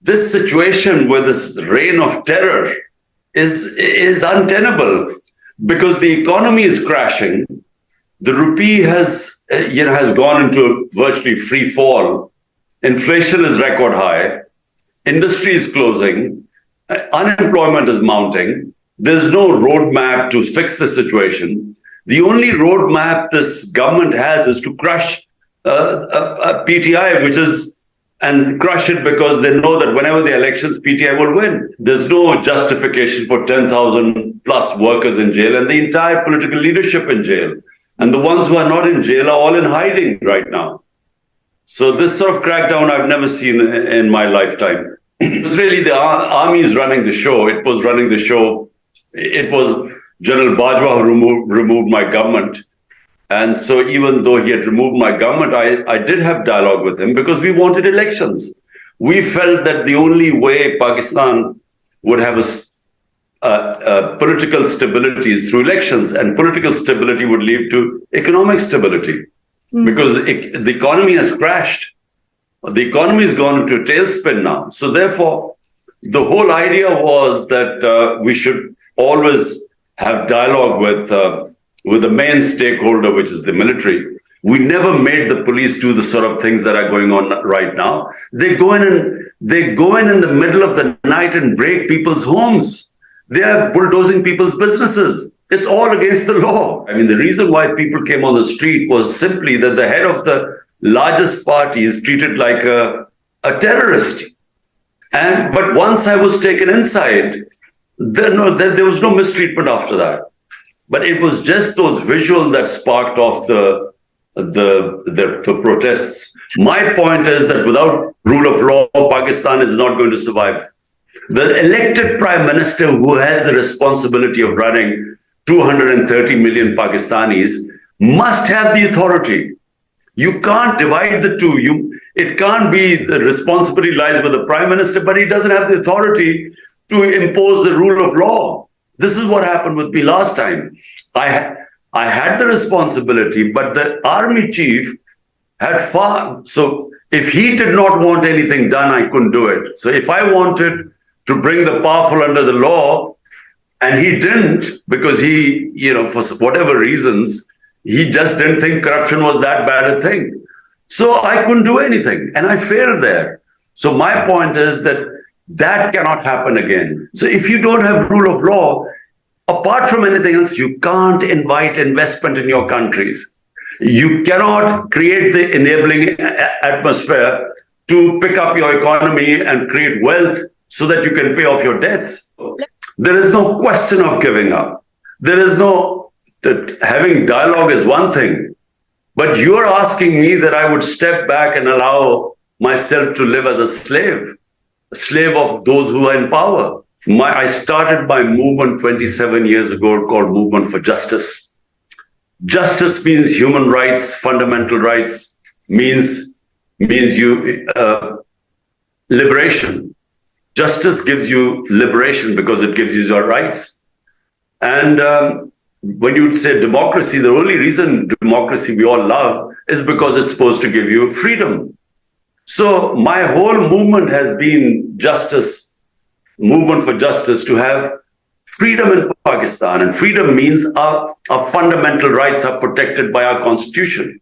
this situation with this reign of terror is untenable, because the economy is crashing. The rupee has gone into virtually free fall. Inflation is record high. Industry is closing. Unemployment is mounting. There's no roadmap to fix the situation. The only roadmap this government has is to crush PTI, and crush it because they know that whenever the elections, PTI will win. There's no justification for 10,000 plus workers in jail and the entire political leadership in jail. And the ones who are not in jail are all in hiding right now. So this sort of crackdown I've never seen in my lifetime. It was really the army running the show. It was running the show. It was General Bajwa who removed my government. And so even though he had removed my government, I did have dialogue with him because we wanted elections. We felt that the only way Pakistan would have a political stability is through elections, and political stability would lead to economic stability because the economy has crashed. The economy has gone into a tailspin now. So therefore, the whole idea was that we should always have dialogue with the main stakeholder, which is the military. We never made the police do the sort of things that are going on right now. They go in the middle of the night and break people's homes. They are bulldozing people's businesses. It's all against the law. I mean, the reason why people came on the street was simply that the head of the largest party is treated like a terrorist. But once I was taken inside, there was no mistreatment after that. But it was just those visuals that sparked off the protests. My point is that without rule of law, Pakistan is not going to survive. The elected prime minister who has the responsibility of running 230 million Pakistanis must have the authority. You can't divide the two. It can't be the responsibility lies with the prime minister, but he doesn't have the authority to impose the rule of law. This is what happened with me last time. I had the responsibility, but the army chief had so if he did not want anything done, I couldn't do it. So if I wanted to bring the powerful under the law, and he didn't, because he, for whatever reasons, he just didn't think corruption was that bad a thing. So I couldn't do anything, and I failed there. So my point is that cannot happen again. So if you don't have rule of law, apart from anything else, you can't invite investment in your countries. You cannot create the enabling atmosphere to pick up your economy and create wealth so that you can pay off your debts. There is no question of giving up. Having dialogue is one thing, but you're asking me that I would step back and allow myself to live as a slave of those who are in power. I started my movement 27 years ago called Movement for Justice. Justice means human rights, fundamental rights, means liberation. Justice gives you liberation because it gives you your rights. And when you say democracy, the only reason democracy we all love is because it's supposed to give you freedom. So my whole movement has been justice, movement for justice, to have freedom in Pakistan. And freedom means our fundamental rights are protected by our constitution.